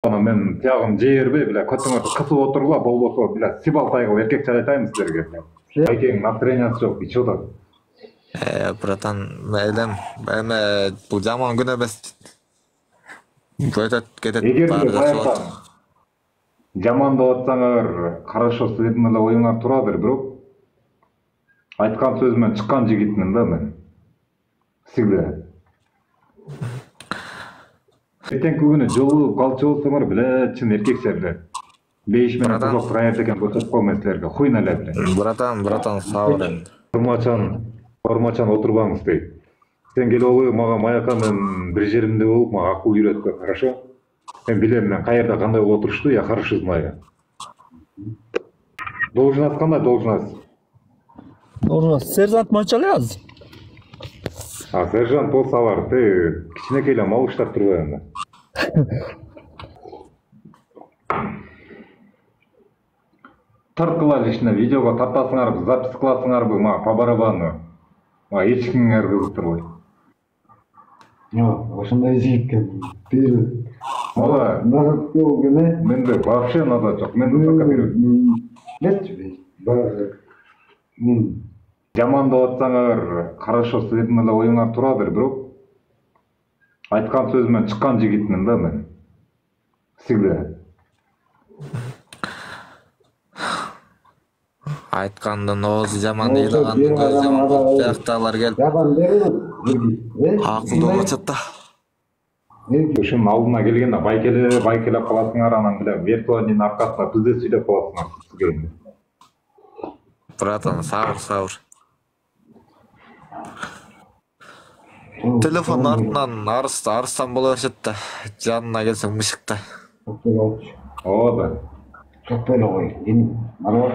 Мен тиягым жээрбей биле көтүңөрдү кысып отурула болбосо биле сибалтайга эркек чалайтайм силерге биле. Айкең настроениясы жок, ичип атат. Братан, эми бул жаман күн эмес. Өтөт кетет Эгер баары биле жакшы болот. баягы жаман деп атсаңар, хорошо силердин эле оюңар турадыр, бирок айткан сөзүмөн чыккан жигитмин да мен. Всегда. Эртеңки күнү жолугуп калчу болсоңор биле, чын эркекче биле. Бейиш менен Братан. кызок проект экен көрсөтүп коймон силерге, хуйна эле биле. Братан, сабыр энди. Ормачан отурбаңыз дейт. Сен келип мага маяка мен бир жеримде болуп, мага акыл үйрөткө, хорошо? Мен билем мен каерда кандай болуп отурушту, я хорошо знаю. Должность кандай должность? Сержант Мончалияз. Сержант болсо алар, кичинекей эле малыштар турбайбы? Тарткыла лично видеого тартасыңарбы, запись кыласыңарбы, мага по барабану. Мага эч кимиңер кызыктырбайт. Ошондой жигитке берүү. Мага Назат келгене. менде вообще назад жок. Мен только берем. Жаман деп атсаңар, хорошо силердин эле оюңар турадыр, бирок айткан сөзүмөн чыккан жигитмин да мен. Всегда. Айткандын оозу жаман ыйлагандын көзү жаман болуп жакталар келип Жабан берүү. акылдуу качат да. Ушунун алдына келгенде байкелеп каласыңар, анан биле виртуальныйдын аркасында бизде сүйлөп каласыңар сизге. Братан, сабыр. Телефон артынан арыстан боло беришет да. Жанына келсең мышыкта. Ооба. Çok böyle koy. Benim bana bak.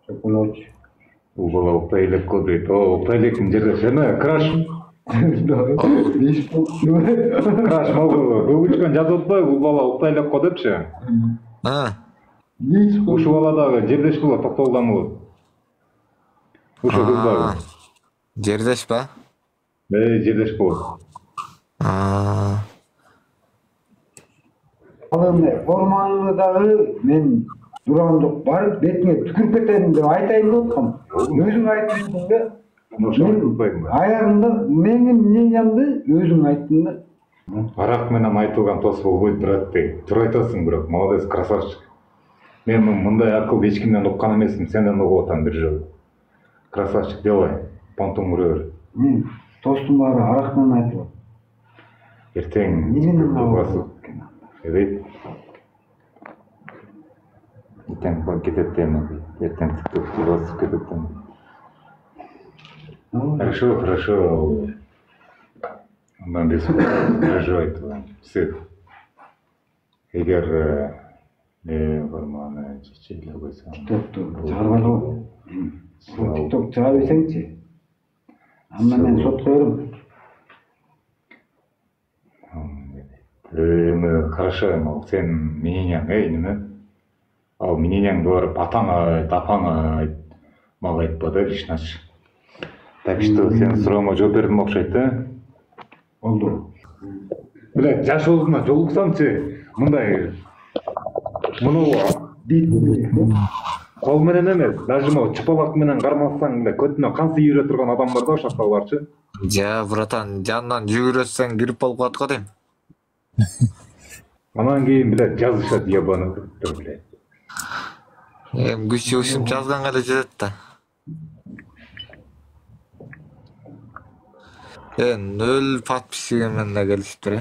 Çok böyle koy. Бул бала уктай элек го дейт. Уктай элекмин жерде сени краш. Краш могу. Бүгүчкөн жазып атпайбы бул бала уктай элек го депчи. Ушу бала дагы жердеш болот, токтогулдан болот. Ушу кыз дагы. Жердеш ба? Жердеш болот. Ormanlı dağı men duranduk barıp betine tükürüp keteyim деп айтайын деп аткам. Өзүң айттың да. Аягында менин мнениямды өзүң айттың да. Арак менен айтылган тос болбойт, брат дейт. Туура айтасың, бирок молодец, красавчик. Мен мындай акыл эч кимден уккан эмесмин, сенден угуп атам бир жолу. Красавчик, делай. Понтуң ура бер. Мен тостум баары арак менен айтылат. Эртең басып. Evet. Erten кетет деми. Эртең тиктокты басып кетет деми. Хорошо. Андан без переживай туда. Все. Эгер форманы чечиле койсоң. Тиктокту чыгарбай кой. Тикток чыгара берсеңчи. Анда мен сотко берем. Хорошо, сен мнениең неме? Ал мнениеңди барып атаңа айт, апаңа айт, мага айтпа да личность. Так что сен сурооңо жооп бердим окшойт да? Болду. Блядь, жашообузуна жолуксаңчы, мындай муну кол менен эмес, даже могу чапалак менен кармасаң эле көтүнө кан сыйыра турган адам бар да ошакта барчы. Жа, братан, жанынан жүгүрөтсөң кирип болуп калат го дейм. Анан кийин, блядь, жазышат ебаный, блядь. Күчү ушинтип жазганга эле жетет да. 0 подписчигимен да келишиптир.